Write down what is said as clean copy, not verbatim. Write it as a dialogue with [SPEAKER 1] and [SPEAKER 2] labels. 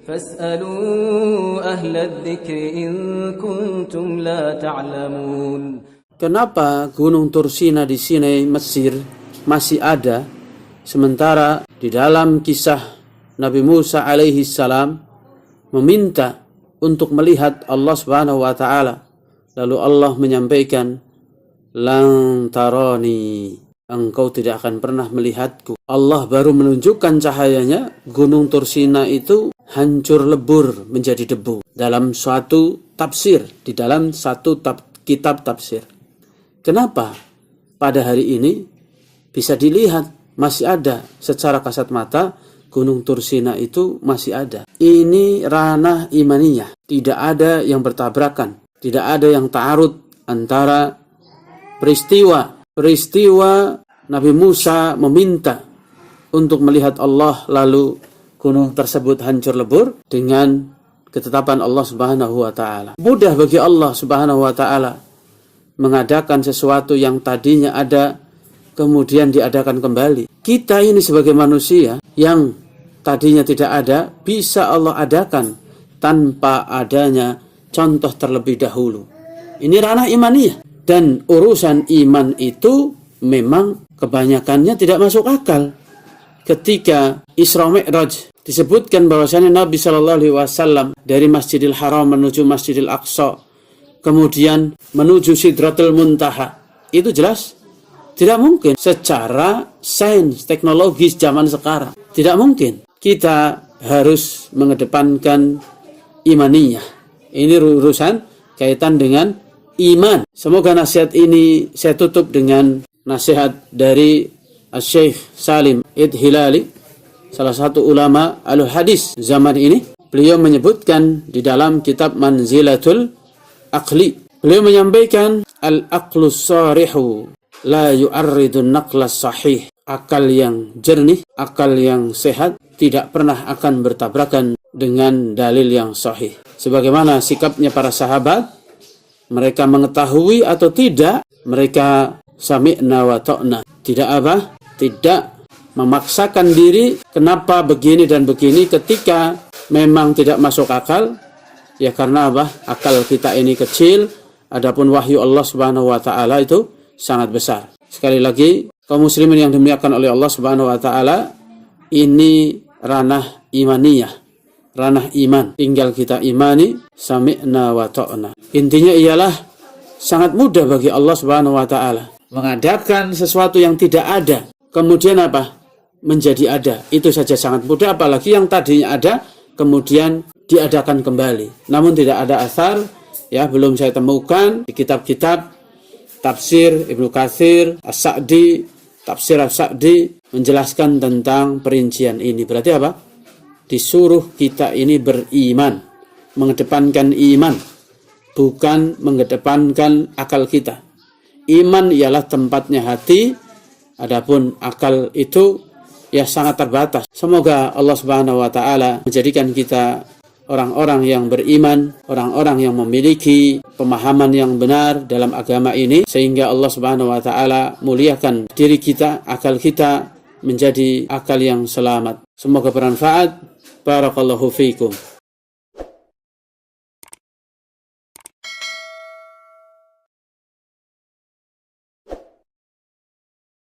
[SPEAKER 1] فاسألوا أهل الذكر إن كنتم لا تعلمون.
[SPEAKER 2] Kenapa gunung Tursina di Sinai Mesir masih ada, sementara di dalam kisah Nabi Musa alaihi salam meminta untuk melihat Allah Subhanahu wa taala, lalu Allah menyampaikan, "Lan tarani, engkau tidak akan pernah melihatku." Allah baru menunjukkan cahayanya, gunung Tursina itu hancur lebur menjadi debu dalam suatu tafsir, di dalam satu kitab tafsir. Kenapa pada hari ini bisa dilihat masih ada secara kasat mata gunung Tursina itu masih ada? Ini ranah imaniyah, tidak ada yang bertabrakan, tidak ada yang ta'arud antara peristiwa Nabi Musa meminta untuk melihat Allah lalu gunung tersebut hancur lebur dengan ketetapan Allah Subhanahu wa taala. Mudah bagi Allah Subhanahu wa taala mengadakan sesuatu yang tadinya ada kemudian diadakan kembali. Kita ini sebagai manusia yang tadinya tidak ada bisa Allah adakan tanpa adanya contoh terlebih dahulu. Ini ranah imaniyah, dan urusan iman itu memang kebanyakannya tidak masuk akal. Ketika Isra Mi'raj disebutkan bahwasanya Nabi Shallallahu Alaihi Wasallam dari Masjidil Haram menuju Masjidil Aqsa, kemudian menuju Sidratul Muntaha, itu jelas tidak mungkin secara sains teknologis zaman sekarang. Tidak mungkin. Kita harus mengedepankan imaniyah. Ini urusan kaitan dengan iman. Semoga nasihat ini saya tutup dengan nasihat dari Syekh Salim Id Hilali, salah satu ulama al-hadis zaman ini. Beliau menyebutkan di dalam kitab Manzilatul Aqli, beliau menyampaikan al-aqlus sarihu la yu'arridun naqlas sahih. Akal yang jernih, akal yang sehat tidak pernah akan bertabrakan dengan dalil yang sahih. Sebagaimana sikapnya para sahabat, mereka mengetahui atau tidak, mereka sami'na wa ta'na. Tidak memaksakan diri kenapa begini dan begini ketika memang tidak masuk akal. Ya karena akal kita ini kecil, adapun wahyu Allah Subhanahu wa taala itu sangat besar. Sekali lagi, kaum muslimin yang dimuliakan oleh Allah Subhanahu wa taala, ini ranah imaniyah, ranah iman. Tinggal kita imani, sami'na wa ta'na. Intinya ialah sangat mudah bagi Allah Subhanahu wa taala mengadakan sesuatu yang tidak ada, kemudian menjadi ada. Itu saja sangat mudah, apalagi yang tadinya ada kemudian diadakan kembali. Namun tidak ada asar, ya belum saya temukan di kitab-kitab tafsir Ibnu Katsir, As-Sa'di, tafsir As-Sa'di menjelaskan tentang perincian ini. Berarti disuruh kita ini beriman, mengedepankan iman, bukan mengedepankan akal kita. Iman ialah tempatnya hati, adapun akal itu ya sangat terbatas. Semoga Allah Subhanahu wa taala menjadikan kita orang-orang yang beriman, orang-orang yang memiliki pemahaman yang benar dalam agama ini, sehingga Allah Subhanahu wa taala muliakan diri kita, akal kita menjadi akal yang selamat. Semoga bermanfaat. Barakallahu fiikum.